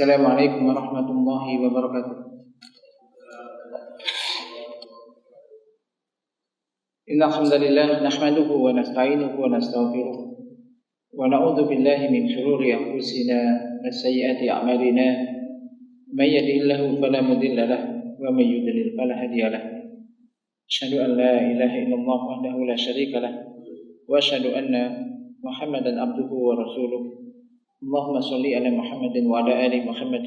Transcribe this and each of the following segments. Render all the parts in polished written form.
Assalamualaikum warahmatullahi wabarakatuh. Innal hamdalillah nahmaduhu wa nasta'inuhu wa nastaghfiruh wa na'udzu billahi min shururi anfusina wa sayyiati a'malina. May yahdihillahu fala mudilla lahu wa may yudlil fala hadiya lahu. Asyhadu an la ilaha illallah wahdahu la syarika lahu wa asyhadu anna Muhammadan abduhu wa rasuluh. Allahumma shalli ala Muhammadin wa ala ali Muhammad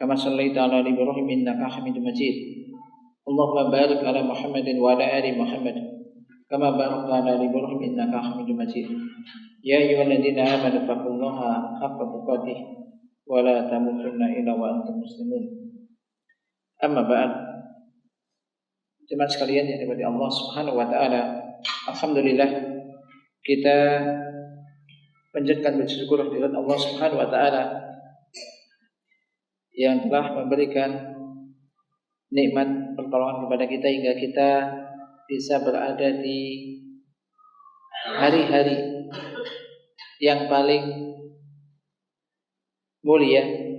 kama shallaita ala Ibrahim innaka Hamidum Majid. Allahumma barik ala Muhammadin wa ala ali Muhammad kama barakta ala Ibrahim innaka Hamidum Majid. Ya ayyuhalladzina amanu taqullaha haqqa tuqatih wa la tamutunna illa wa antum muslimun. Amma ba'd. Jemaah sekalian yang dirahmati Allah Subhanahu wa taala, alhamdulillah kita panjatkan bersyukur kehadirat Allah Subhanahu wa taala yang telah memberikan nikmat pertolongan kepada kita hingga kita bisa berada di hari-hari yang paling mulia,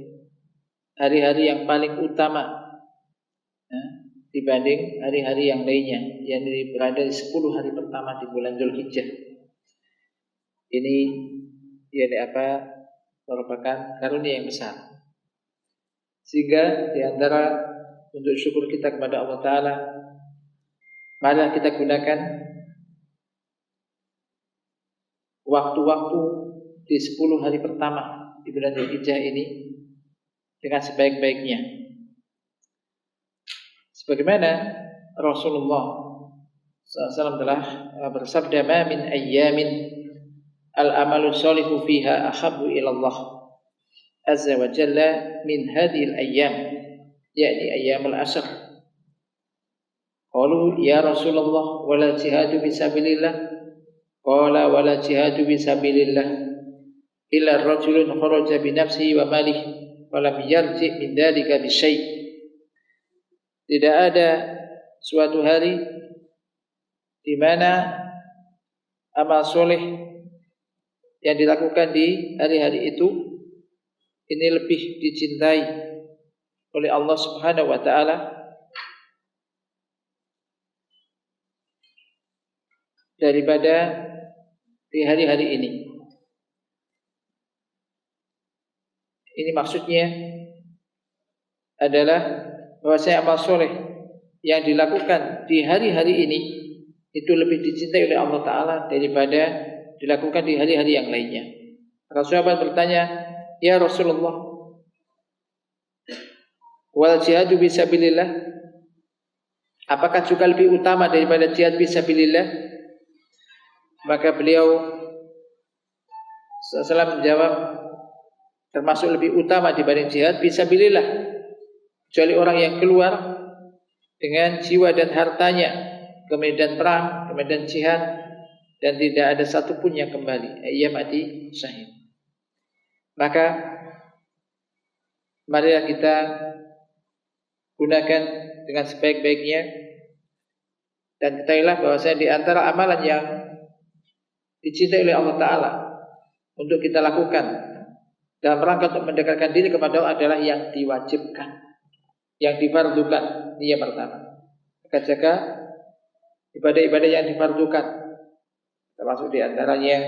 hari-hari yang paling utama dibanding hari-hari yang lainnya, yang berada di 10 hari pertama di bulan Dzulhijjah. Ini merupakan karunia yang besar. Sehingga di antara untuk syukur kita kepada Allah Ta'ala, mari kita gunakan waktu-waktu di 10 hari pertama di bulan Dzulhijjah ini dengan sebaik-baiknya. Sebagaimana Rasulullah SAW telah bersabda, "Ma min ayyamin al-amalu sholihu fiha ahabbu ilallah azza wa jalla min hadhil ayyam," yakni ayyamul ashr. Qalu ya Rasulullah wala jihadu fisabilillah, qala wala jihadu fisabilillah illa rajulun kharaja bi nafsihi wa malihi wa lam yarji min dalika bi syai'. Tidak ada suatu hari di mana amal soleh yang dilakukan di hari-hari itu ini lebih dicintai oleh Allah Subhanahu wa taala daripada di hari-hari ini. Ini maksudnya adalah bahwasanya amal soleh yang dilakukan di hari-hari ini itu lebih dicintai oleh Allah Ta'ala daripada dilakukan di hari-hari yang lainnya. Maka sahabat bertanya, "Ya Rasulullah, wal jihadu fisabilillah, apakah juga lebih utama daripada jihad fisabilillah?" Maka beliau SAW menjawab, termasuk lebih utama dibanding jihad fisabilillah, kecuali orang yang keluar dengan jiwa dan hartanya ke medan perang, ke medan jihad, dan tidak ada satupun yang kembali, ia mati syahid. Maka marilah kita gunakan dengan sebaik-baiknya, dan ketahuilah bahwasanya di antara amalan yang dicintai oleh Allah Ta'ala untuk kita lakukan dalam rangka untuk mendekatkan diri kepada Allah adalah yang diwajibkan, yang difardukan. Ini yang pertama. Maka jaga ibadah-ibadah yang difardukan, termasuk di antaranya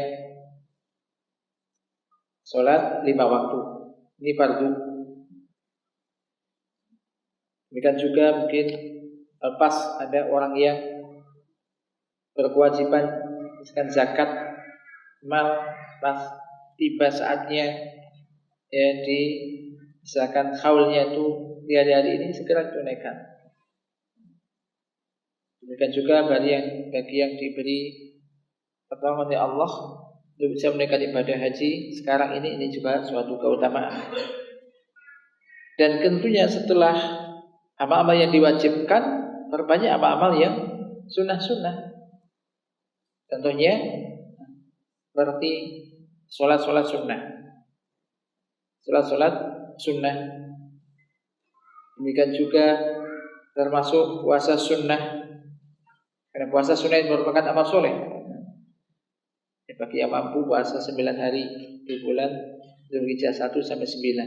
sholat 5 waktu. Ini fardu. Demikian juga mungkin lepas ada orang yang berkewajiban misalkan zakat mal, pas tiba saatnya ya misalkan haulnya itu di hari-hari ini segera tunaikan. Demikian juga bagi yang diberi pertolongan oleh Allah untuk bisa menunaikan ibadah haji sekarang ini juga suatu keutamaan. Dan tentunya setelah amal-amal yang diwajibkan, perbanyak amal-amal yang sunnah-sunnah. Contohnya seperti sholat-sholat sunnah, sholat-sholat sunnah. Demikian juga termasuk puasa sunnah, karena puasa sunnah itu merupakan amal soleh. Bagi yang mampu puasa 9 hari di bulan Dzulhijjah 1 sampai 9.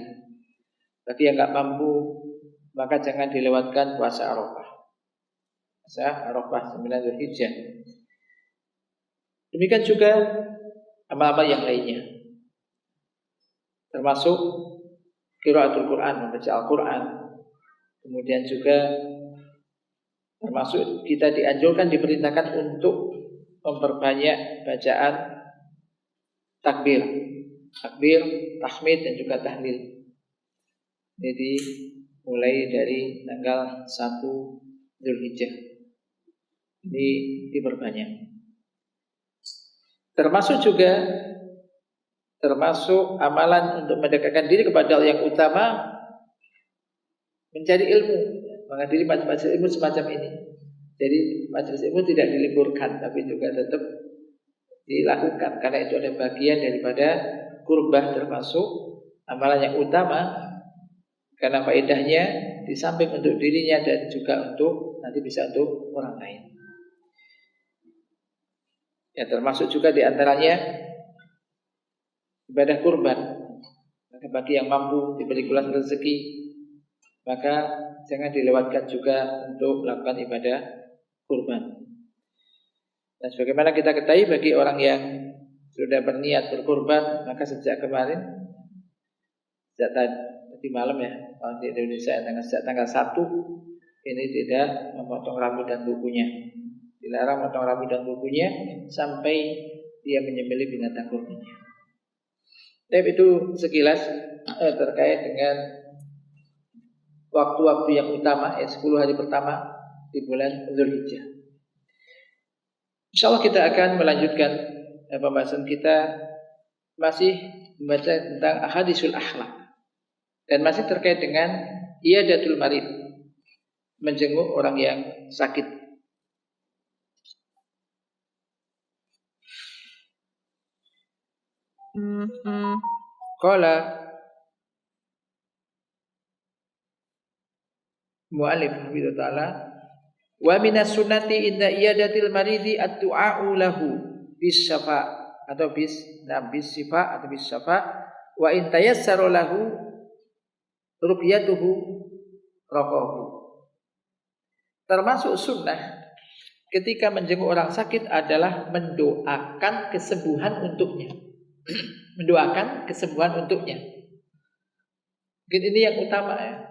Bagi yang nggak mampu, maka jangan dilewatkan puasa Arafah. Puasa Arafah 9 Dzulhijjah. Demikian juga amal-amal yang lainnya, termasuk qiraatul Quran, membaca Al-Quran. Kemudian juga termasuk kita dianjurkan, diperintahkan untuk memperbanyak bacaan takbir, tahmid dan juga tahlil. Jadi mulai dari tanggal 1 Dzulhijjah ini diperbanyak. Termasuk amalan untuk mendekatkan diri kepada Allah yang utama, mencari ilmu, menghadiri majelis ilmu semacam ini. Jadi majelis ilmu tidak diliburkan, tapi juga tetap dilakukan, karena itu ada bagian daripada qurbah, termasuk amalan yang utama, karena faedahnya di samping untuk dirinya dan juga untuk nanti bisa untuk orang lain. Ya, termasuk juga diantaranya ibadah kurban. Maka bagi yang mampu diberi kulas rezeki, maka jangan dilewatkan juga untuk melakukan ibadah kurban. Dan sebagaimana kita ketahui, bagi orang yang sudah berniat berkurban, maka sejak kemarin, sejak tadi malam ya, kalau di Indonesia sejak tanggal 1 ini tidak memotong rambut dan kukunya. Dilarang memotong rambut dan kukunya sampai dia menyembelih binatang kurbannya. Tapi itu sekilas terkait dengan waktu-waktu yang utama, 10 hari pertama di bulan Dzulhijjah. InsyaAllah kita akan melanjutkan pembahasan kita, masih membaca tentang ahadisul akhlak, dan masih terkait dengan iyadatul marid, menjenguk orang yang sakit. Qala mu'allif hafidhu ta'ala, wa minas sunnati inda iyadatil maridi ad-du'a'u lahu bis syafa' atau bis sifa' atau bis syafa', wa in tayassara lahu ruqyatuhu raqahu. Termasuk sunnah ketika menjenguk orang sakit adalah mendoakan kesembuhan untuknya. Mendoakan kesembuhan untuknya. Mungkin ini yang utama ya.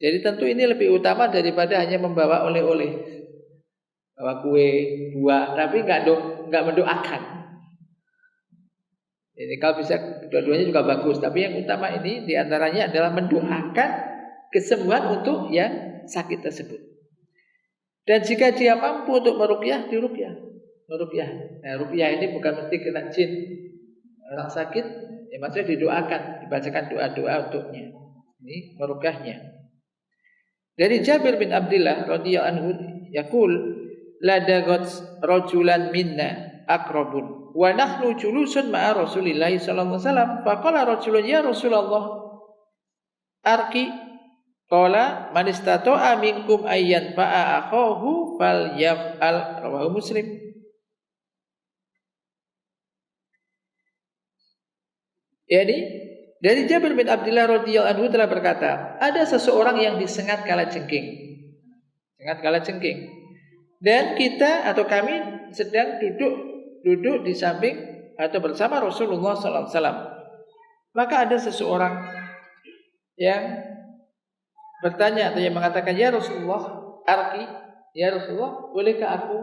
Jadi tentu ini lebih utama daripada hanya membawa oleh-oleh, bawa kue, buah, tapi nggak mendoakan. Ini kalau bisa dua-duanya juga bagus, tapi yang utama ini diantaranya adalah mendoakan kesembuhan untuk yang sakit tersebut. Dan jika dia mampu untuk meruqyah, diruqyah. Nah, ruqyah ini bukan mesti kena jin. Orang sakit, ya maksudnya didoakan, dibacakan doa-doa untuknya. Ini meruqyahnya. Dari Jabir bin Abdullah radhiyallahu anhu yaqul, la dagat rajulan minna aqrabun wa nahnu julusun ma'a Rasulillah sallallahu alaihi wasallam, faqala rajulun ya Rasulullah arqi, qala man istata'a minkum ayyan fa'a akhahu falyaf'al, rawahu Muslim. Jadi dari Jabir bin Abdullah radhiyallahu anhu telah berkata, ada seseorang yang disengat kalajengking. Dan kita atau kami sedang duduk di samping atau bersama Rasulullah sallallahu alaihi wasallam. Maka ada seseorang yang bertanya atau yang mengatakan, ya Rasulullah, arqi, ya Rasulullah, bolehkah aku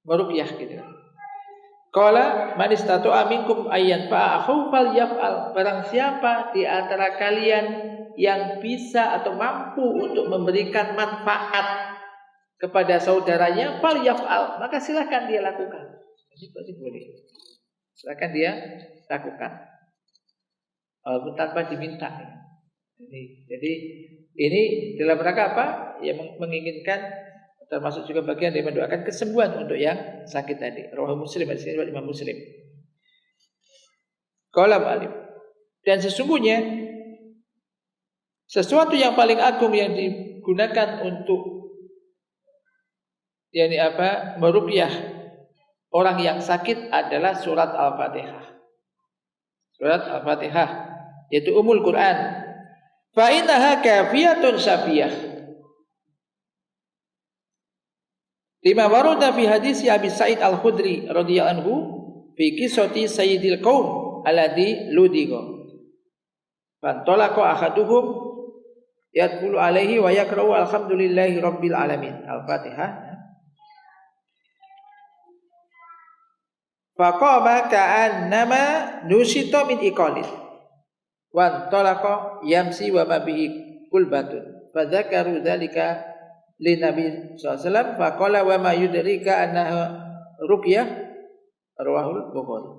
meruqyah gitu. Qala man istata'a minkum ayyan fa'ahu falyaf'al. Barang siapa di antara kalian yang bisa atau mampu untuk memberikan manfaat kepada saudaranya, falyaf'al, maka silakan dia lakukan. Ini pasti boleh. Silakan dia lakukan. Walaupun tanpa diminta. Jadi ini dalam rangka apa? Yang menginginkan, termasuk juga bagian dari mendoakan kesembuhan untuk yang sakit tadi. Rawahu Muslim, hadis riwayat Imam Muslim. Qala mu'allif, dan sesungguhnya sesuatu yang paling agung yang digunakan untuk meruqyah orang yang sakit adalah surat Al-Fatihah. Surat Al-Fatihah. yaitu Ummul Quran. Fa innaha kafiyatun syafiyah. Lima warada fi hadis Abi Sa'id Al-Khudri radhiyallahu anhu fi qissati sayyidil qaum alladhi ludigo. Fantalaqa ahaduhum yadkhulu alaihi wa yaqra'u alhamdulillahi rabbil alamin. Al-Fatihah. Faqama ka'annama nusita min iqalis. Wa talaqa yamsi wa ma bihi kulbatun. Fa dzakaru dzalika li Nabi sallallahu alaihi wasallam faqala wa ma yudrika annaha ruqyah rawahul Bukhari.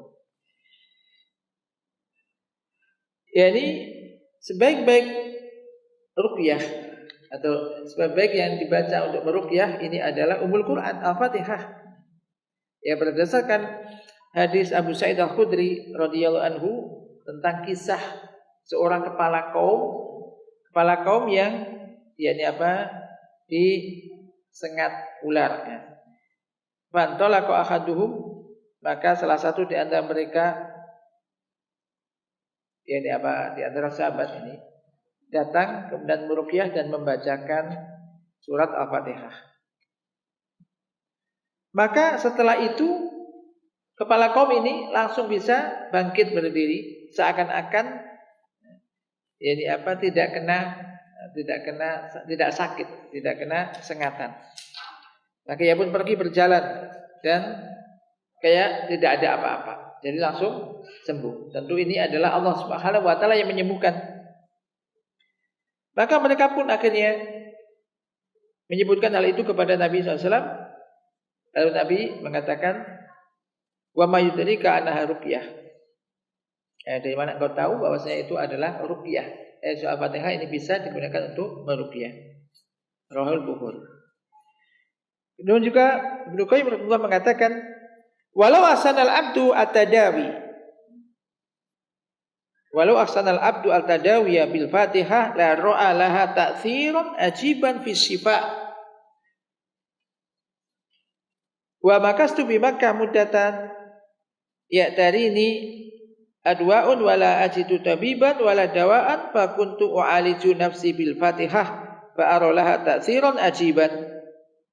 Yani sebaik-baik ruqyah atau sebaik-baik yang dibaca untuk meruqyah ini adalah Ummul Quran, Al-Fatihah. Ya, berdasarkan hadis Abu Sa'id Al-Khudri radhiyallahu anhu tentang kisah seorang kepala kaum yang disengat ular ya. Fantalaqa ahaduhum, maka salah satu di antara mereka di antara sahabat ini datang kemudian meruqyah dan membacakan surat Al-Fatihah. Maka setelah itu kepala kaum ini langsung bisa bangkit berdiri seakan-akan tidak sakit, tidak kena sengatan. Maka ia pun pergi berjalan dan kayak tidak ada apa-apa. Jadi langsung sembuh. Tentu ini adalah Allah Subhanahu wa taala yang menyembuhkan. Maka mereka pun akhirnya menyebutkan hal itu kepada Nabi SAW. Lalu Nabi mengatakan, wa ma yudrika annaha ruqyah. Dari mana engkau tahu bahwasanya itu adalah ruqyah? Surah Al-Fatihah ini bisa digunakan untuk meruqyah. Rawahul Bukhari. Kemudian juga Ibnu Qayyim rahimahullah mengatakan, walau ahsanal abdu at-tadawi. Walau ahsanal abdu al-tadawiya bil Fatihah la ra'a laha ta'tsiran ajiban fi syifa. Wa makastu bi Makkah muddatan ya'tarini adwa'un wala ajidu tabiban wala dawa'an fa kuntu u'aliju nafsi bil Fatihah fa ara laha ta'tsiran ajiban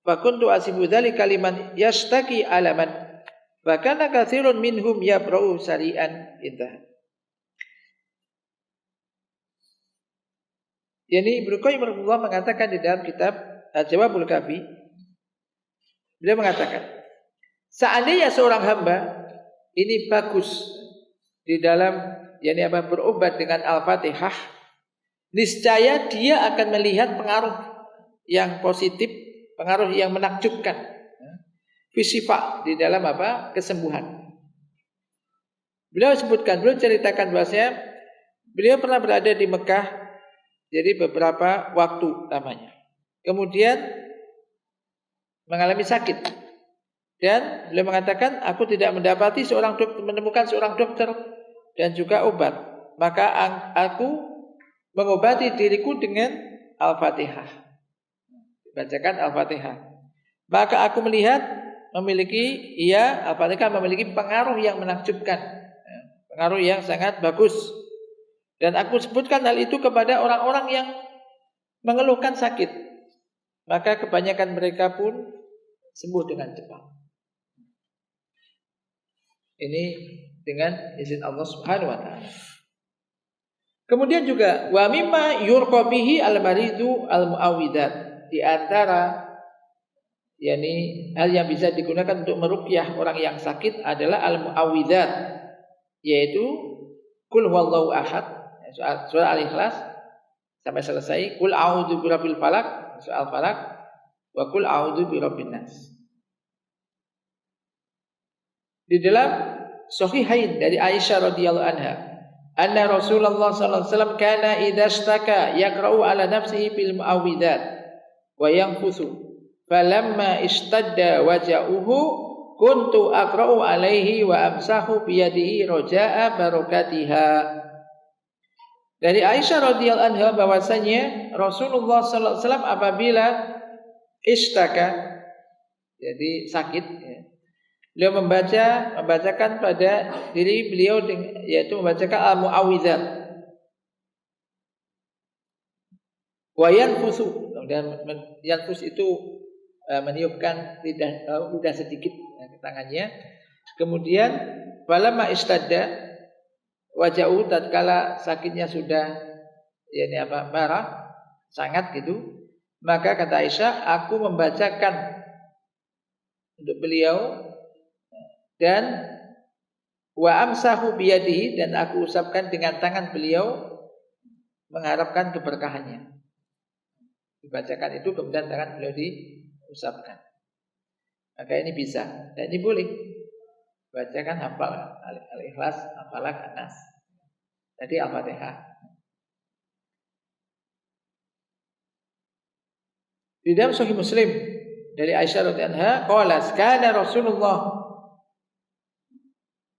fa kuntu asibu dzalika liman yashtaki alaman wa kana katsirun minhum yabra'u sari'an intah. Yani Ibnu Qayyim rahimahullah mengatakan di dalam kitab Al-Jawabul Kafi, beliau mengatakan, seandainya seorang hamba ini bagus di dalam berobat dengan Al-Fatihah, niscaya dia akan melihat pengaruh yang positif, pengaruh yang menakjubkan, fisifa di dalam kesembuhan. Beliau ceritakan bahwasanya beliau pernah berada di Mekah jadi beberapa waktu lamanya. Kemudian mengalami sakit. Dan beliau mengatakan, aku tidak menemukan seorang dokter dan juga obat. Maka aku mengobati diriku dengan Al-Fatihah. Bacakan Al-Fatihah. Maka aku melihat Al-Fatihah memiliki pengaruh yang menakjubkan. Pengaruh yang sangat bagus. Dan aku sebutkan hal itu kepada orang-orang yang mengeluhkan sakit. Maka kebanyakan mereka pun sembuh dengan cepat. Ini dengan izin Allah Subhanahu wa taala. Kemudian juga wa mimma yurqa bihi al-maridu al-muawwidat. Di antara hal yang bisa digunakan untuk meruqyah orang yang sakit adalah al-muawwidat, yaitu qul huwallahu ahad. Surah Al-Ikhlas sampai selesai, qul a'udzu birabbil falaq, surah Al-Falaq, wa qul a'udzu birabbin nas. Di dalam Sahihain dari Aisyah radhiyallahu anha, anna Rasulullah sallallahu alaihi wasallam kana idza ishtaka yaqra'u ala nafsihi bil mu'awwidzat wa yanfusu. Falamma ishtadda waja'uhu kuntu aqra'u alaihi wa amsahu bi yadihi raja'a barakatiha. Dari Aisyah radhiyallahu anha bahwasanya Rasulullah sallallahu alaihi wasallam apabila ishtaka, jadi sakit, beliau membacakan pada diri beliau, yaitu membacakan al-mu'awwidzat. Wa yanfusu, dan yanfus itu meniupkan lidah sedikit ke tangannya. Kemudian falamma istadda wajahu, tatkala sakitnya sudah marah sangat gitu, maka kata Aisyah, aku membacakan untuk beliau dan wa amsahu biyadihi, dan aku usapkan dengan tangan beliau mengharapkan keberkahannya. Dibacakan itu kemudian tangan beliau diusapkan. Maka ini bisa, dan ini boleh. Bacakan hafal Al-Ikhlas, Al-Falaq, An-Nas. Tadi Al-Fatihah. Di dalam Sahih Muslim dari Aisyah radhiyallahu anha, qalat kana Rasulullah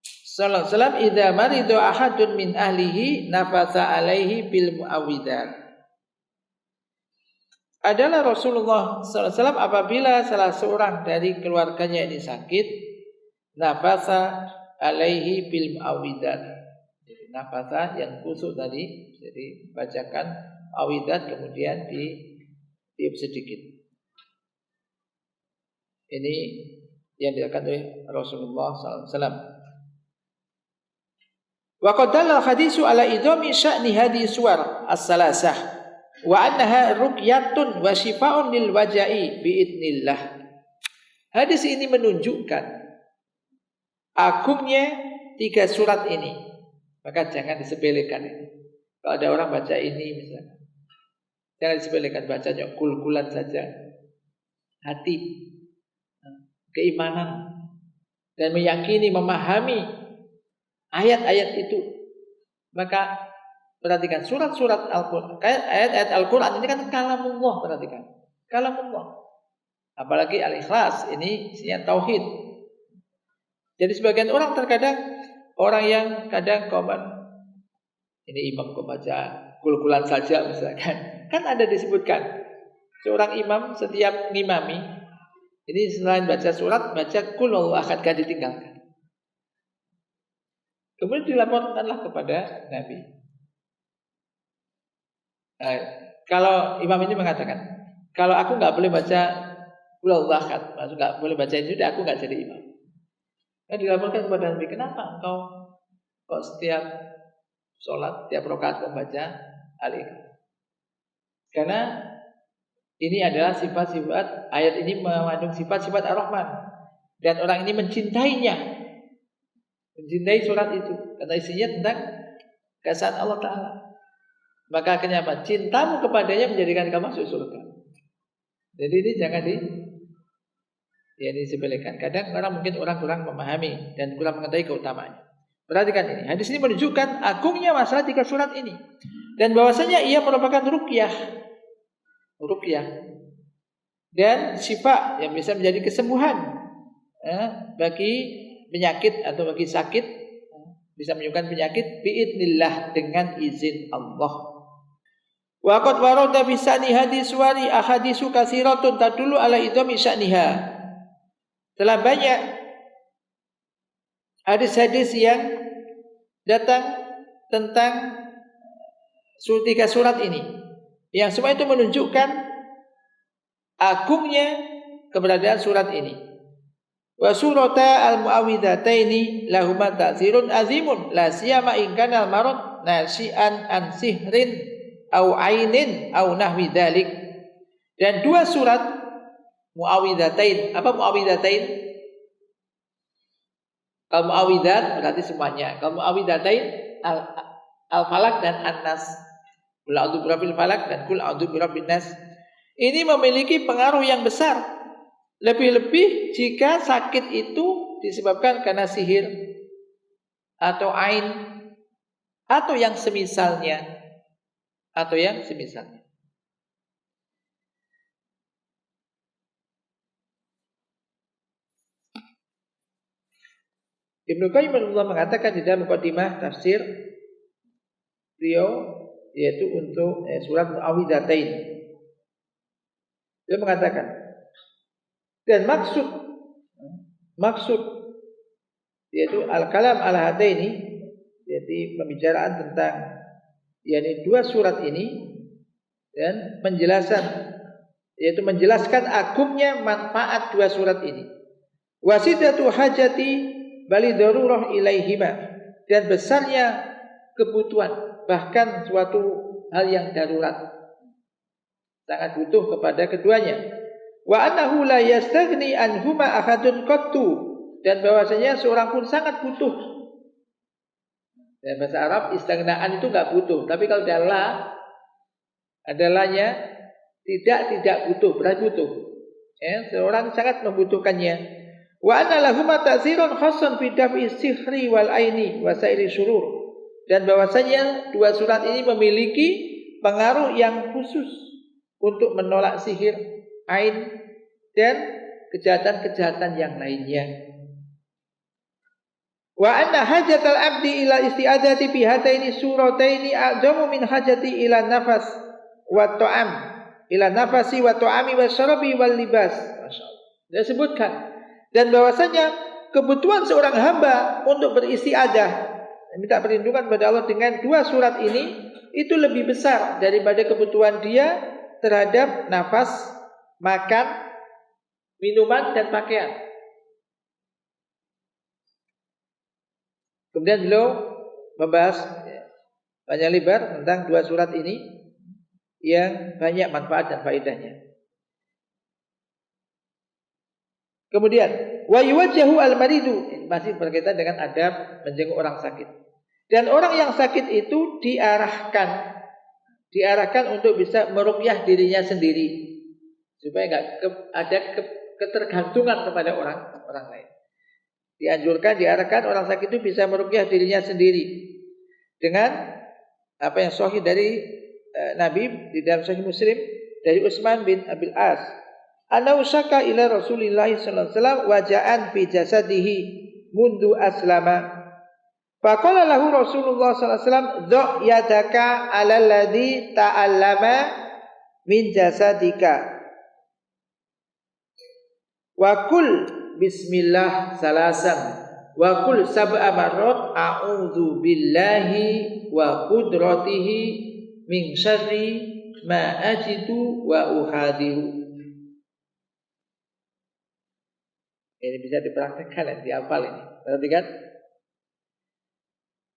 sallallahu alaihi wasallam idza marida ahadun min ahlihi nafasa alaihi bil muawwidzat. Adalah Rasulullah sallallahu alaihi wasallam apabila salah seorang dari keluarganya ini sakit, nafasa alaihi bil muawwidzat. Jadi nafasa yang kusuk tadi, jadi bacakan awidat kemudian diam sedikit. Ini yang dilakukan oleh Rasulullah sallallahu alaihi wasallam. Wa qad dalla hadisu ala idami sya'ni hadhihi suwar as-salasah wa annaha ruqyatun wa shifaa'un lil waja'i bi idznillah. Hadis ini menunjukkan agungnya 3 surat ini. Maka jangan disepelekan ini. Kalau ada orang baca ini misalnya, jangan disepelekan, bacanya kul-kulan saja. Hati, keimanan, dan meyakini, memahami ayat-ayat itu. Maka perhatikan surat-surat Al-Quran, ayat-ayat Al-Quran ini kan kalamullah, perhatikan, kalamullah. Apalagi Al-Ikhlas ini isinya tauhid. Jadi sebagian orang terkadang, orang yang kadang komen, ini imam kok baca kul-kulan saja misalkan. Kan ada disebutkan seorang imam setiap ngimami ini selain baca surat, baca kul huwallahu ahad, gak ditinggalkan. Kemudian dilaporkanlah kepada Nabi. Kalau imam ini mengatakan, kalau aku nggak boleh baca kul huwallahu ahad, maksud nggak boleh baca itu, aku nggak jadi imam. Dilaporkan kepada Nabi, kenapa engkau kok setiap sholat, tiap rakaat membaca Al-Ikhlas? Karena ini adalah sifat-sifat, ayat ini mengandung sifat-sifat Ar-Rahman, dan orang ini mencintainya, mencintai surat itu karena isinya tentang keesaan Allah Ta'ala. Maka akhirnya apa? Cintamu kepadanya menjadikan kamu masuk surga. Jadi ini jangan disepelekan. Kadang orang mungkin kurang memahami dan kurang mengetahui keutamaannya. Perhatikan ini. Hadis ini menunjukkan agungnya masalah 3 surat ini, dan bahwasanya ia merupakan ruqyah dan syifa yang bisa menjadi kesembuhan bagi penyakit atau bagi sakit, bisa menyembuhkan penyakit biidznillah, dengan izin Allah. Wa qad warada fi sani hadis wari ahadisu katsiratun tadullu ala idami sya'niha. Telah banyak hadis-hadis yang datang tentang 3 surat ini, yang semua itu menunjukkan agungnya keberadaan surat ini. Wa surata al-muawwidataini lahuma ta'zirun azimun la siyama in kana al-marad nasi'an an sihrin au ainin au nahwi dzalik. Dan 2 surat muawwidzatain. Apa muawwidzatain? Kalau muawwidzat berarti semuanya. Kalau muawwidzatain Al-Falaq dan An-Nas. Qul a'udzu birabbil falaq dan qul a'udzu birabbin nas. Ini memiliki pengaruh yang besar. Lebih-lebih jika sakit itu disebabkan karena sihir atau ain atau yang semisalnya. Ibnu Qayyim rahimahullah mengatakan di dalam muqaddimah tafsir beliau, yaitu untuk surat Muawwidzatain, dia mengatakan, dan maksud yaitu al-kalam ala hadaini, yaitu pembicaraan tentang 2 surat ini, dan yaitu menjelaskan agungnya manfaat dua surat ini. Wasidatu hajati bali darurah ilaihima, dan besarnya kebutuhan, bahkan suatu hal yang darurat, sangat butuh kepada keduanya. Wa annahu la yastaghni anhuma ahadun qattu, dan bahwasanya seorang pun sangat butuh. Dalam bahasa Arab istaghnaan itu enggak butuh, tapi kalau adalahnya tidak butuh, berarti butuh. Seorang sangat membutuhkannya. Wa anna lahuma ta'ziran khassan fi daf'i sihri wal aini wa sairi syurur, dan bahwasanya dua surat ini memiliki pengaruh yang khusus untuk menolak sihir, ain, dan kejahatan-kejahatan yang lainnya. Wa anna hajatal abdi ila isti'adati bi hataini surataini a'zamu min hajati ila nafas wa ta'am, ila nafasi wa ta'ami wa syarabi wal libas. Masyaallah. Dia sebutkan, dan bahwasanya kebutuhan seorang hamba untuk beristiadah, minta perlindungan kepada Allah dengan dua surat ini, itu lebih besar daripada kebutuhan dia terhadap nafas, makan, minuman, dan pakaian. Kemudian beliau membahas banyak lebar tentang dua surat ini yang banyak manfaat dan faedahnya. Kemudian wa yuwajjahu al-maridu, masih berkaitan dengan adab menjenguk orang sakit. Dan orang yang sakit itu diarahkan untuk bisa meruqyah dirinya sendiri, supaya enggak ada ketergantungan kepada orang lain. Diarahkan orang sakit itu bisa meruqyah dirinya sendiri dengan apa yang sahih dari Nabi di dalam Sahih Muslim dari Utsman bin Abil As. Ana usaka ila Rasulillah sallallahu alaihi wasallam waja'an fi jasadihi mundu aslama. Faqala lahu Rasulullah sallallahu alaihi wasallam dha yadaka 'ala alladhi ta'allama min jasadika wa kul bismillah salasan wa kul sab'a marrat a'udzu billahi wa qudratihi min syarri ma ajidu wa uhadiru. Ini bisa dipraktekkan, dihafal ini. Perhatikan.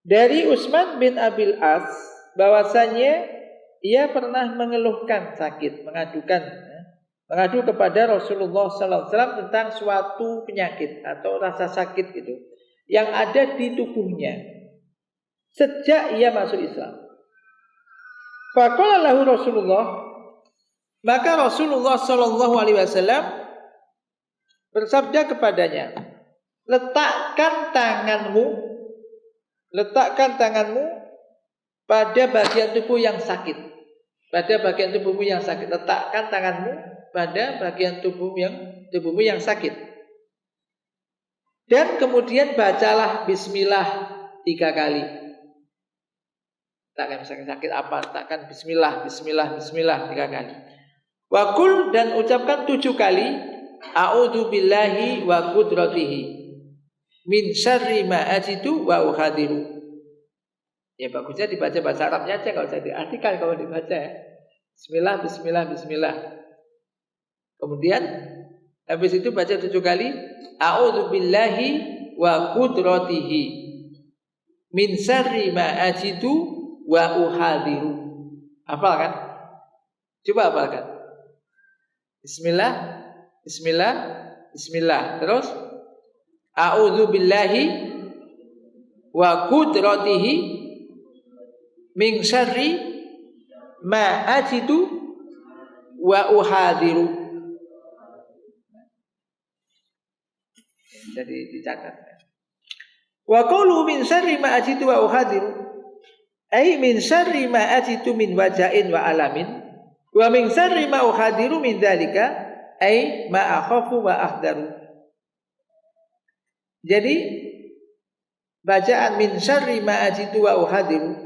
Dari Utsman bin Abil As bahwasanya ia pernah mengeluhkan sakit, mengadu kepada Rasulullah sallallahu alaihi wasallam tentang suatu penyakit atau rasa sakit itu yang ada di tubuhnya sejak ia masuk Islam. Faqala lahu Rasulullah, maka Rasulullah sallallahu alaihi wasallam bersabda kepadanya, letakkan tanganmu pada bagian tubuh yang sakit. Pada bagian tubuhmu yang sakit, letakkan tanganmu pada bagian tubuhmu yang sakit. Dan kemudian bacalah bismillah 3 kali. Takkan sakit apa? Takkan bismillah 3 kali. Wa qul, dan ucapkan 7 kali a'udzu billahi wa qudratihi min syarri ma ajidu wa uhadiru. Ya bagusnya dibaca bahasa Arabnya aja, kalau saya diartikan kalau dibaca ya. Bismillah. Kemudian habis itu baca 7 kali a'udzu billahi wa qudratihi min syarri ma ajidu wa uhadiru. Hafal kan? Coba hafalkan. Bismillah. Terus a'udzu billahi wa qudratihi min syarri ma ajidu wa uhadiru. Jadi dicatat. Wa qulu min syarri ma ajidu wa uhadiru, ai min syarri ma ajidu min waja'in wa alamin, wa min syarri ma uhadiru min dzalika ai ma akhafu wa ahdaru. Jadi bacaan min syarri ma ajidu wa uhadiru,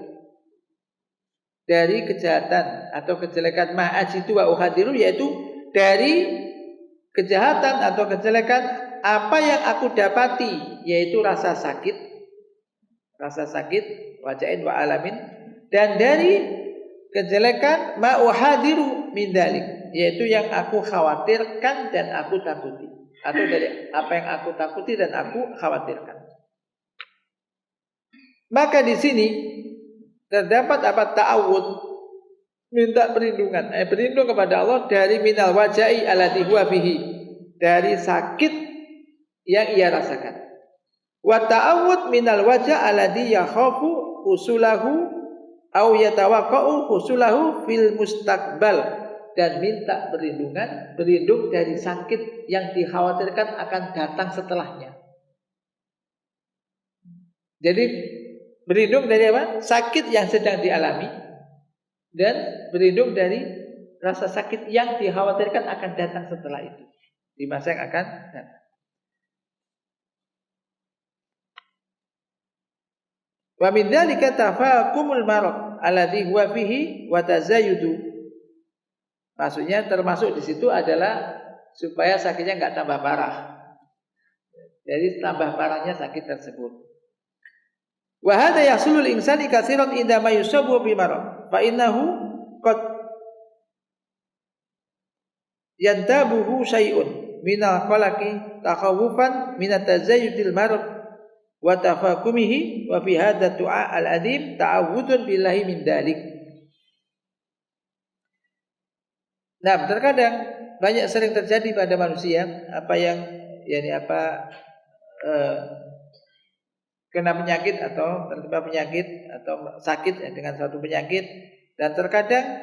dari kejahatan atau kejelekan ma ajidu wa uhadiru, yaitu dari kejahatan atau kejelekan apa yang aku dapati, yaitu rasa sakit, wajain wa alamin, dan dari kejelekan ma uhadiru min dzalik, yaitu yang aku khawatirkan dan aku takuti, atau dari apa yang aku takuti dan aku khawatirkan. Maka di sini terdapat apa? Ta'awud, minta perlindungan, berlindung kepada Allah dari minal wajai allati huwa fihi, dari sakit yang ia rasakan. Wa ta'awud minal wajah alladhi yakhafu husulahu au yatawaqqa'u husulahu fil mustaqbal, dan minta berlindung dari sakit yang dikhawatirkan akan datang setelahnya. Jadi berlindung dari apa? Sakit yang sedang dialami, dan berlindung dari rasa sakit yang dikhawatirkan akan datang setelah itu, di masa yang akan datang. Wa min dzalika tafaqumul marad alladhi huwa fihi wa tazayyudu. Maksudnya termasuk di situ adalah supaya sakitnya enggak tambah parah. Jadi tambah parahnya sakit tersebut. Wa hadza yahsulul insani katsiran idza ma yusabu bi marad fa innahu qad yantabuhu syai'un minal qalaqi takhawufan minat tazayyudil marad wa tafakumihi, wa fi hadza du'a al-adim ta'awudun billahi min dalik. Nah, terkadang banyak sering terjadi pada manusia apa yang kena penyakit atau tertimpa penyakit atau sakit dengan suatu penyakit, dan terkadang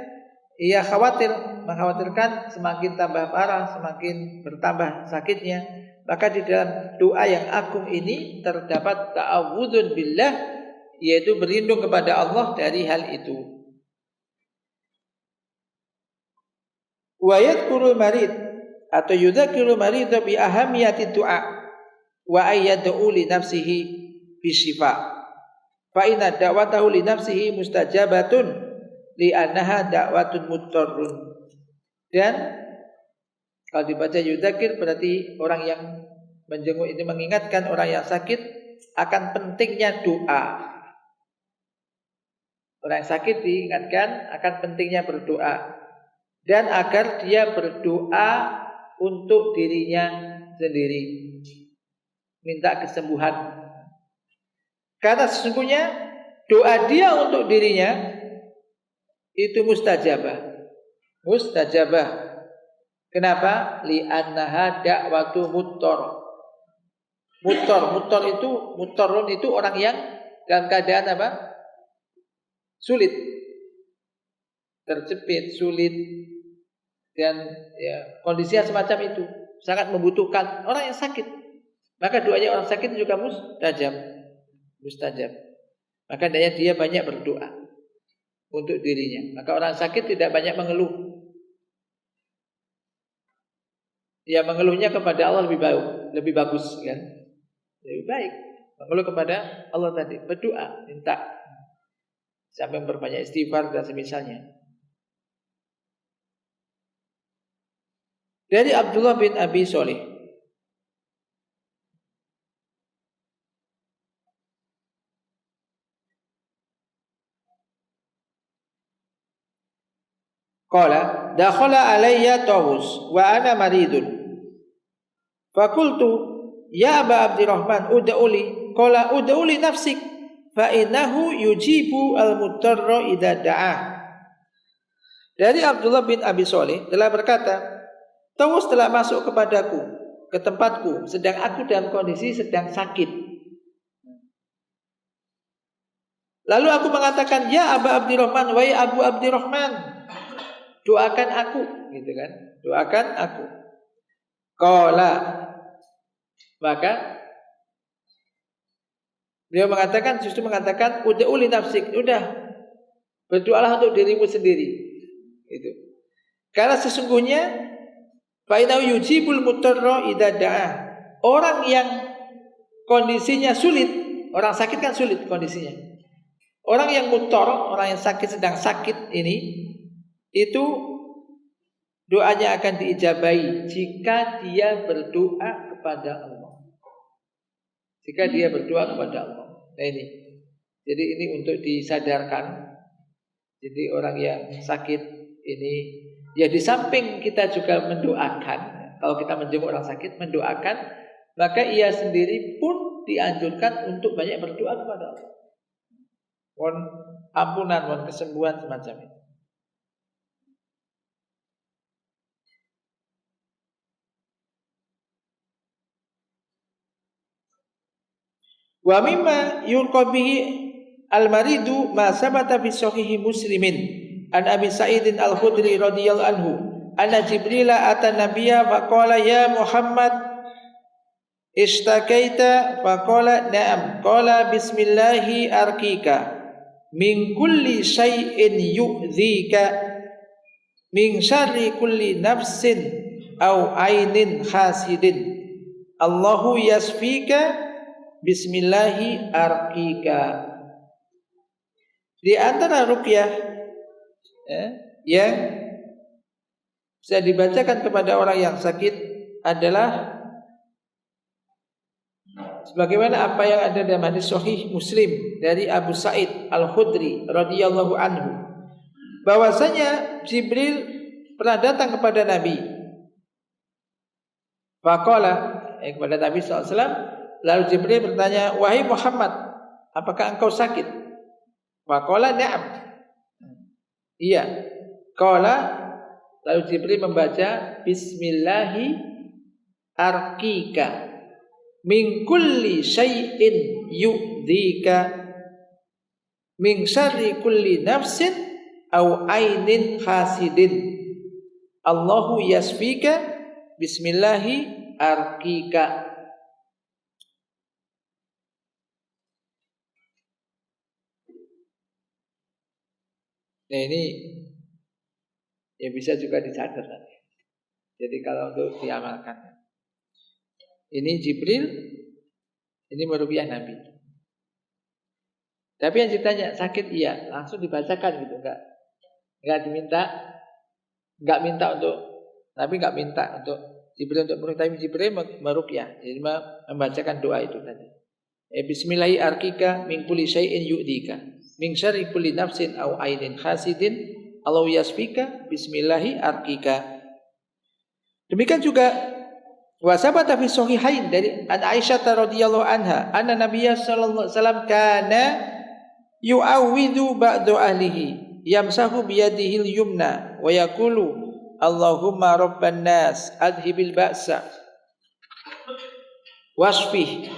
ia mengkhawatirkan semakin tambah parah, semakin bertambah sakitnya. Maka di dalam doa yang agung ini terdapat ta'awudzun billah, yaitu berlindung kepada Allah dari hal itu. Wa yadhkurul marid atau yudzakiru marid bi ahamiyati du'a wa ayyad'u li nafsihi bisyifa. Fa inna da'watahu li nafsihi mustajabatun li annaha da'watun muttarrun. Dan kalau dibaca yudzakir berarti orang yang menjenguk ini mengingatkan orang yang sakit akan pentingnya doa. Orang yang sakit diingatkan akan pentingnya berdoa, dan agar dia berdoa untuk dirinya sendiri, minta kesembuhan. Karena sesungguhnya doa dia untuk dirinya itu mustajabah. Mustajabah. Kenapa? Li'annaha da'watu muttar. Muttarun itu orang yang dalam keadaan apa? Sulit, terjepit, sulit, dan kondisinya semacam itu, sangat membutuhkan orang yang sakit. Maka doanya orang sakit juga mustajab. Maka dia banyak berdoa untuk dirinya. Maka orang sakit tidak banyak mengeluh. Ya, mengeluhnya kepada Allah lebih bagus kan? Lebih baik mengeluh kepada Allah tadi, berdoa, minta, sampai berbanyak istighfar dan semisalnya. Dari Abdullah bin Abi Sholih, qala dakhala alayya Tawus wa ana maridun. Fakultu ya Aba Abdurrahman ud'uli, qala ud'uli nafsik fa innahu yujibu al-muttarra idza da'a. Dari Abdullah bin Abi Sholih telah berkata, Tawus telah masuk kepadaku, ke tempatku, sedang aku dalam kondisi sedang sakit. Lalu aku mengatakan, ya Aba Abdurrahman, wahai Abu Abdurrahman, doakan aku, gitu kan? Doakan aku. Qala, maka beliau justru mengatakan ud'u li nafsik, udah berdoalah untuk dirimu sendiri. Itu. Karena sesungguhnya fa innahu yujibul mutarra idza da'a. Orang yang kondisinya sulit, orang sakit kan sulit kondisinya. Orang yang mutar, orang yang sakit sedang sakit ini, itu doanya akan diijabahi jika dia berdoa kepada Allah. Jika dia berdoa kepada Allah. Nah ini. Jadi ini untuk disadarkan Jadi orang yang sakit ini, ya di samping kita juga mendoakan, kalau kita menjenguk orang sakit, mendoakan, maka ia sendiri pun dianjurkan untuk banyak berdoa kepada Allah. Mohon ampunan, mohon kesembuhan semacam itu. Wa mimma yurqabihi al-maridu ma sabata fi sahihi Muslimin an Abi Sa'idin Al-Khudri radhiyallahu anhu anna Jibril ata nabiyya faqala ya Muhammad istakaita faqala na'am qala bismillahi arqika min kulli syai'in yu'dhika min syarri kulli nafsin aw ainin hasidin Allahu yasfika bismillahi arqika. Di antara ruqyah yang bisa dibacakan kepada orang yang sakit adalah sebagaimana apa yang ada dalam hadis sahih Muslim dari Abu Sa'id Al-Khudri radhiyallahu anhu, bahwasanya Jibril pernah datang kepada Nabi. Faqala, kepada Nabi SAW. Lalu Jibril bertanya, wahai Muhammad, apakah engkau sakit? Faqala na'am. Iya. Qala, lalu Jibril membaca bismillahi arqika min kulli syai'in yu'dhika min syarri kulli nafsin aw ainin hasidin Allahu yasfika bismillahi arqika. Nah ini ya bisa juga dicatat nanti. Jadi kalau untuk diamalkan, ini Jibril, ini meruqyah Nabi. Tapi yang ditanya sakit iya, langsung dibacakan gitu, enggak diminta, enggak minta untuk, Nabi enggak minta untuk Jibril untuk meruqyah, tapi Jibril meruqyah, jadi membacakan doa itu tadi. Bismillahi arqika min kulli syai'in yu'dika min syarri kulli nafsin aw ainin hasidin Allahu yasfika bismillahi arqika. Demikian juga wa sabata fi sahihain dari Aisyah radhiyallahu anha anna Nabiy sallallahu alaihi wasallam kana yu'awwidhu ba'du ahlihi yamsahu biyadihi al-yumna wa yaqulu Allahumma rabban nas adhibil ba'sa wasfih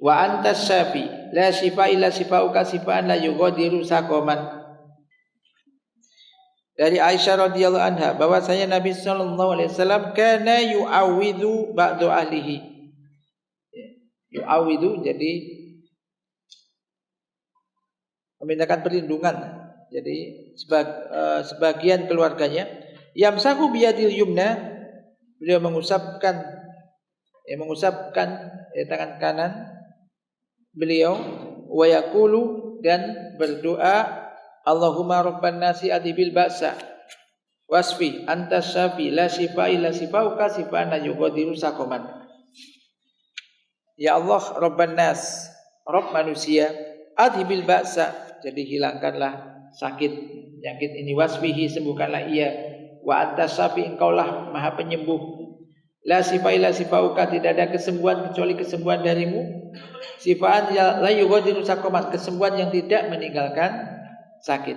wa antas syafi la shifa illa shifauka shifaan la yughadiru saqaman. Dari Aisyah radhiyallahu anha bahwasanya Nabi sallallahu alaihi wasallam kana yu'awwidhu ba'du ahlihi. Yu'awwidhu jadi memintakan perlindungan. Jadi sebagian keluarganya yamsahu biyadil yumna, beliau mengusapkan tangan kanan beliau wa yaqulu dan berdoa Allahumma rabban nasi adhibil ba'sa wasfi antas syafi la shifa illa shifauka shifaan la yughadiru saqaman. Ya Allah rabban nas, Rabb manusia, adhibil ba'sa, jadi hilangkanlah sakit penyakit ini, wasfihi sembuhkanlah ia, wa antas syafi engkaulah maha penyembuh, la shifa illa shifauka tidak ada kesembuhan kecuali kesembuhan darimu, sifaan la yughadiru saqaman, kesembuhan yang tidak meninggalkan sakit.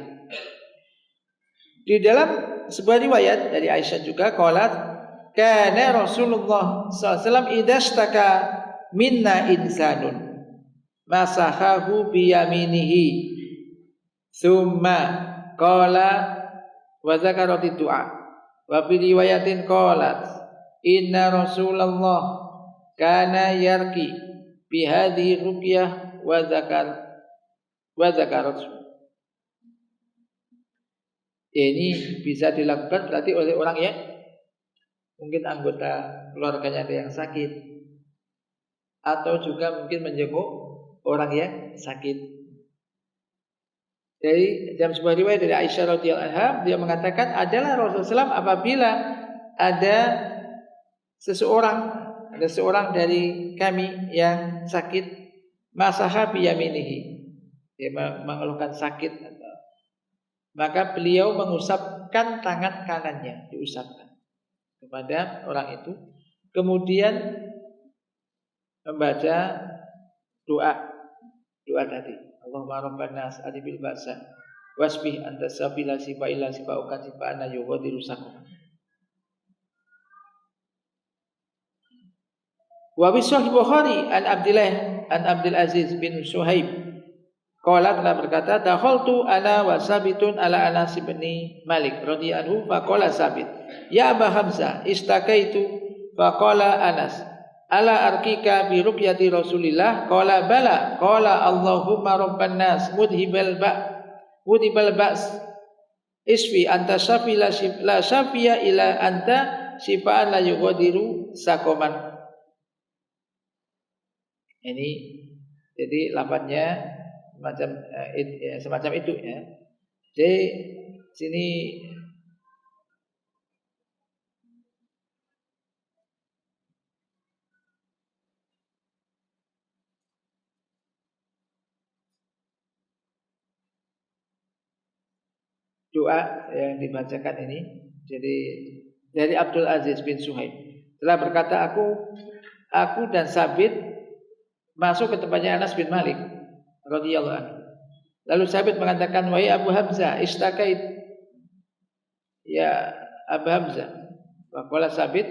Di dalam sebuah riwayat dari Aisyah juga qalat kana Rasulullah sallallahu alaihi wasallam idastaka minna insanun masahahu biyaminihi thumma qala wa zakarati du'a wa fi riwayatin qalat inna Rasulullah kana yarqi bi hadhihi ruqyah wa zakarat. Ini bisa dilakukan berarti oleh orang yang mungkin anggota keluarganya ada yang sakit, atau juga mungkin menjenguk orang yang sakit. Dari dalam sebuah riwayat dari Aisyah radhiyallahu anha, dia mengatakan adalah Rasulullah SAW apabila ada seorang dari kami yang sakit, masaha biyaminihi, dia mengeluhkan sakit atau maka beliau mengusapkan tangan kanannya, diusapkan kepada orang itu. Kemudian membaca doa tadi. Allahumma rabban nas adibil ba'sa wasbih anta safila sifa illa sifa ukat sifa ana yughadiru sakum. Wa bi sahih Bukhari an Abdul Aziz bin Suhaib qala telah berkata dakhaltu ana wa Sabitun ala Anas bin Malik radhiyallahu anhu fa qala Sabit ya Aba Hamzah istakaitu fa qala Anas ala arkika bi ruqyati Rasulillah qala bala qala Allahumma rabban nas mudhibal ba's isfi anta syafi la syafiya ila anta syifaan la yughadiru sakoman. Ini jadi lafadznya semacam itu ya. Jadi sini doa yang dibacakan ini jadi dari Abdul Aziz bin Suhaib telah berkata aku dan Sabit masuk ke tempatnya Anas bin Malik radhiyallahu anhu. Lalu Sabit mengatakan wahai Abu Hamzah istakait ya Abu Hamzah. Faqala Sabit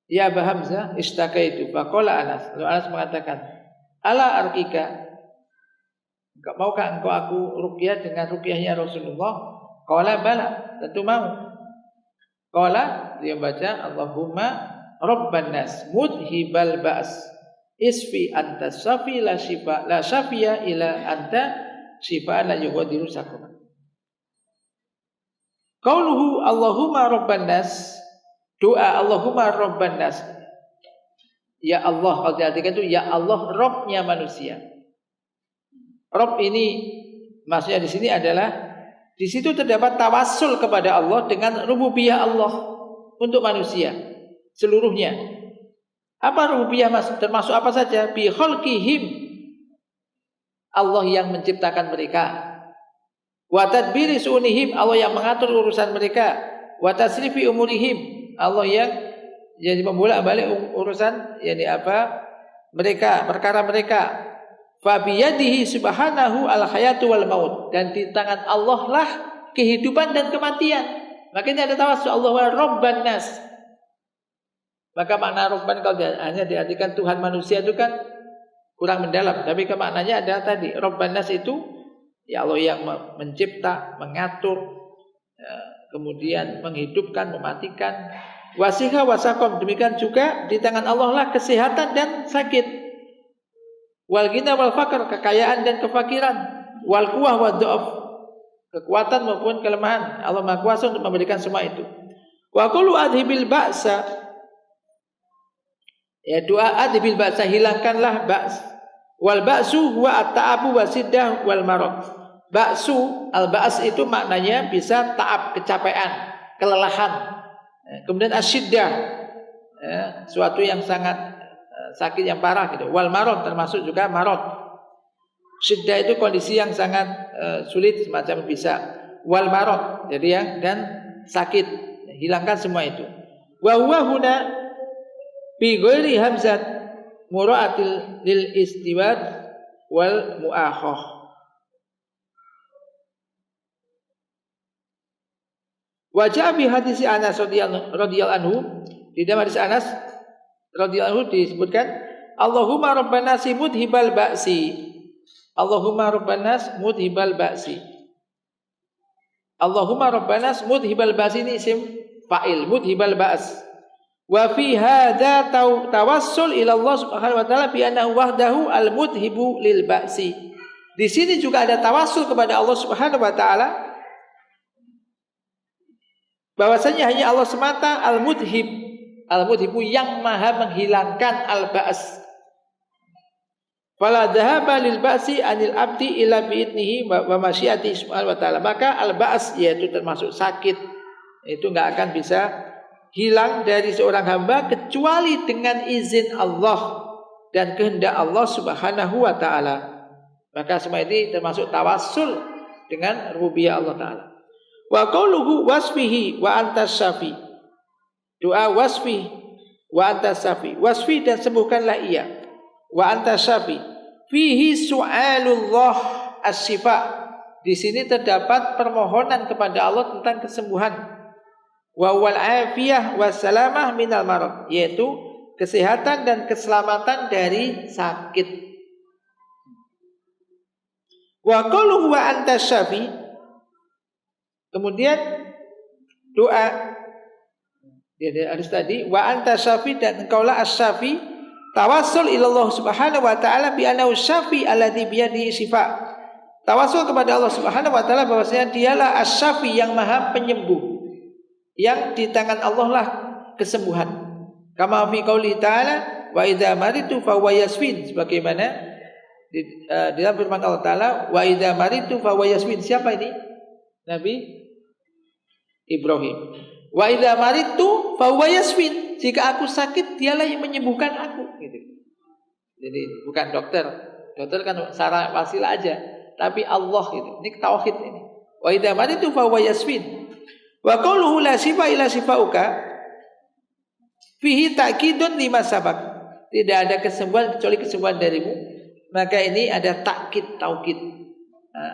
ya Abu Hamzah istakaitu. Faqala Anas. Lalu Anas mengatakan ala arkika, maukah engkau aku ruqyah dengan ruqyahnya Rasulullah? Qala bala, tentu mau. Qala, dia baca Allahumma rabban nas mudhibal ba's isfi anta syafi la syafiya ila anta syifaan la yughadiru sakum. Qauluhu Allahumma rabban nas, doa Allahumma rabban nas, ya Allah, kalau diartikan itu ya Allah Rabbnya manusia. Rabb ini maksudnya di sini adalah di situ terdapat tawassul kepada Allah dengan rububiyah Allah untuk manusia seluruhnya. Apa rububiyah termasuk apa saja? Bi khalqihim, Allah yang menciptakan mereka. Wa tadbiri su'unihim, Allah yang mengatur urusan mereka. Wa tasrifi umurihim, Allah yang jadi membolak-balik urusan mereka, perkara mereka. Fa biyadihi subhanahu al-hayatu wal maut, dan di tangan Allah lah kehidupan dan kematian. Makanya ada tawassul Allah wa rabban nas. Maka makna rabban kalau hanya diartikan Tuhan manusia itu kan kurang mendalam, tapi maknanya adalah tadi rabban nas itu ya Allah yang mencipta, mengatur, kemudian menghidupkan, mematikan. Wasiha wasakom, demikian juga di tangan Allah lah kesehatan dan sakit. Wal ghina wal faqr, kekayaan dan kefakiran. Wal quwwah wad dha'f, kekuatan maupun kelemahan. Allah Maha Kuasa untuk memberikan semua itu. Wa qulu adhibil ba'sa, ya doa adhibil ba'sa, hilangkanlah ba's. Wal ba'su huwa at-ta'abu wasiddah wal marad. Ba'su, al-ba's itu maknanya bisa ta'ab, kecapean, kelelahan. Kemudian asyiddah, suatu yang sangat sakit yang parah gitu. Wal marad termasuk juga marad. Syiddah itu kondisi yang sangat sulit semacam bisa. Wal marad jadi yang dan sakit, hilangkan semua itu. Wa huwa huna bi ghairi hamzat mura'atil lil istiwad wal mu'akhah. Wa ja'a bi hadis Anas radhiyallahu anhu, di dalam hadis Anas radhiyallahu disebutkan Allahumma rabban nas mudhibal ba'si. Allahumma rabban nas mudhibal ba'si. Allahumma rabban nas mudhibal ba'si, ini isim fa'il, mudhibal ba's. Wa fi hadza tawassul ila Allah Subhanahu wa taala bi annahu wahdahu al mudhibu lil ba'si. Di sini juga ada tawassul kepada Allah Subhanahu wa taala bahwasanya hanya Allah semata al-mudhib, al-mudhibu yang maha menghilangkan al-ba's. Fala dhahaba lil ba'si anil abdi ila bi'idnihi wa masyiati subhanahu wa ta'ala. Maka al-ba's yaitu termasuk sakit, itu enggak akan bisa hilang dari seorang hamba kecuali dengan izin Allah dan kehendak Allah Subhanahu wa ta'ala. Maka semua ini termasuk tawassul dengan rububiyah Allah Ta'ala. Wa qauluhu wasfihi wa antas syafi. Doa wasfi wa antas syafi. Wasfi dan sembuhkanlah ia. Wa antas syafi. Fihi su'alullah as-syifa. Di sini terdapat permohonan kepada Allah tentang kesembuhan. Wa wal afiyah wassalamah minal marad, yaitu kesehatan dan keselamatan dari sakit. Wa qaluhu wa antas syafi. Kemudian doa harus tadi wa antas syafi, dan engkaulah as-syafi. Tawassul ilallah subhanahu wa ta'ala bi annahu syafi alladhi biyadihi syifa. Tawassul kepada Allah Subhanahu wa taala bahwasanya dialah Asy-Syafi yang Maha Penyembuh, yang di tangan Allah lah kesembuhan. Kama fi qouli ta'ala wa idza maritu fa huwa yasfin, sebagaimana di dalam firman Allah Taala wa idza maritu fa huwa yasfin. Siapa ini? Nabi Ibrahim. Wa idza maritu fa huwa yasfin. Jika aku sakit, dialah yang menyembuhkan aku, gitu. Jadi bukan dokter. Dokter kan sarana wasilah aja. Tapi Allah itu. Ini tauhid ini. Wa idza maritu fa huwa yasfin. Wa qauluhu la sifa illa sifauka fihi ta'kidun lima sabaq. Tidak ada kesembuhan kecuali kesembuhan darimu. Maka ini ada takkid, taukid.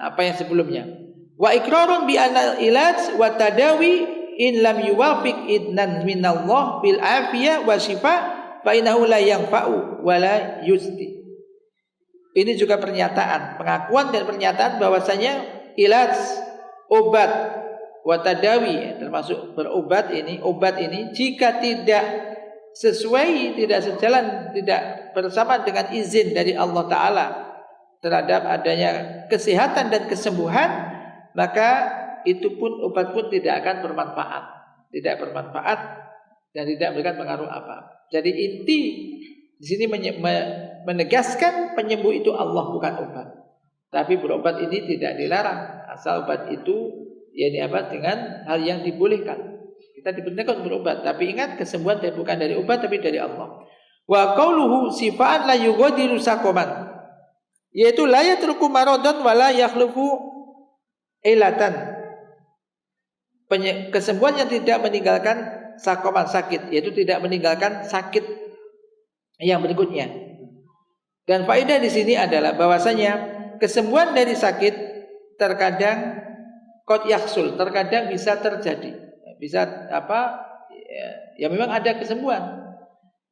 Apa yang sebelumnya. Wa iqrarun bi anal ilaj wa tadawi in lam yuwafiq idnan minallah bil afiyah wa shifa fa innahu la yanfa'u wa la yusdi. Ini juga pernyataan, pengakuan dan pernyataan bahwasanya ilaj, obat, watadawi, termasuk berobat ini, obat ini jika tidak sesuai, tidak sejalan, tidak bersama dengan izin dari Allah Ta'ala terhadap adanya kesehatan dan kesembuhan, maka itu pun obat pun tidak akan bermanfaat, tidak bermanfaat dan tidak memberikan pengaruh apa. Jadi inti di sini menegaskan penyembuh itu Allah, bukan obat. Tapi berobat ini tidak dilarang, asal obat itu dengan hal yang dibolehkan. Kita diperintahkan berobat, tapi ingat kesembuhan bukan dari obat tapi dari Allah. Wa qauluhu sifaan la yughadiru saqaman, yaitu la yatruku maradan wa la yakhlufu ilatan. Kesembuhan yang tidak meninggalkan saqaman, sakit, yaitu tidak meninggalkan sakit yang berikutnya. Dan faedah di sini adalah bahwasanya kesembuhan dari sakit terkadang qad yahsul, terkadang bisa terjadi. Bisa ya memang ada kesembuhan.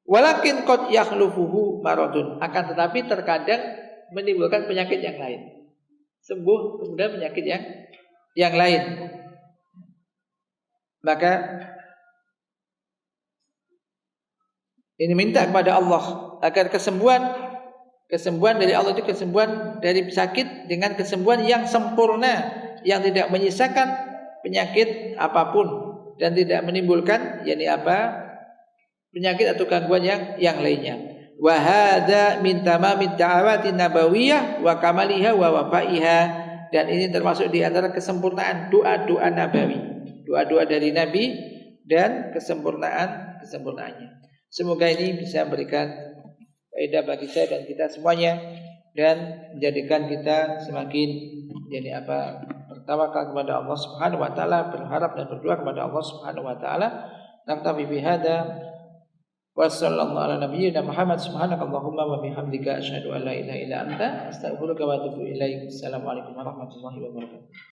Walakin qad yakhlufuhu maradun, akan tetapi terkadang menimbulkan penyakit yang lain. Sembuh kemudian penyakit yang lain. Maka ini minta kepada Allah agar kesembuhan dari Allah itu kesembuhan dari sakit dengan kesembuhan yang sempurna, yang tidak menyisakan penyakit apapun dan tidak menimbulkan penyakit atau gangguan yang lainnya. Wa hadza min tamamid da'awati nabawiyah wa kamaliha wa wafaiha, dan ini termasuk di antara kesempurnaan doa-doa nabawi, doa-doa dari Nabi dan kesempurnaannya. Semoga ini bisa memberikan faedah bagi saya dan kita semuanya, dan menjadikan kita semakin bertawakal kepada Allah Subhanahu wa taala, berharap dan berdoa kepada Allah Subhanahu wa taala. Naktabi bihadza wa sallallahu ala nabiyyina Muhammad subhanakallahumma wa bihamdika asyhadu an la ilaha illa anta astaghfiruka wa atubu ilaik. Assalamualaikum warahmatullahi wabarakatuh.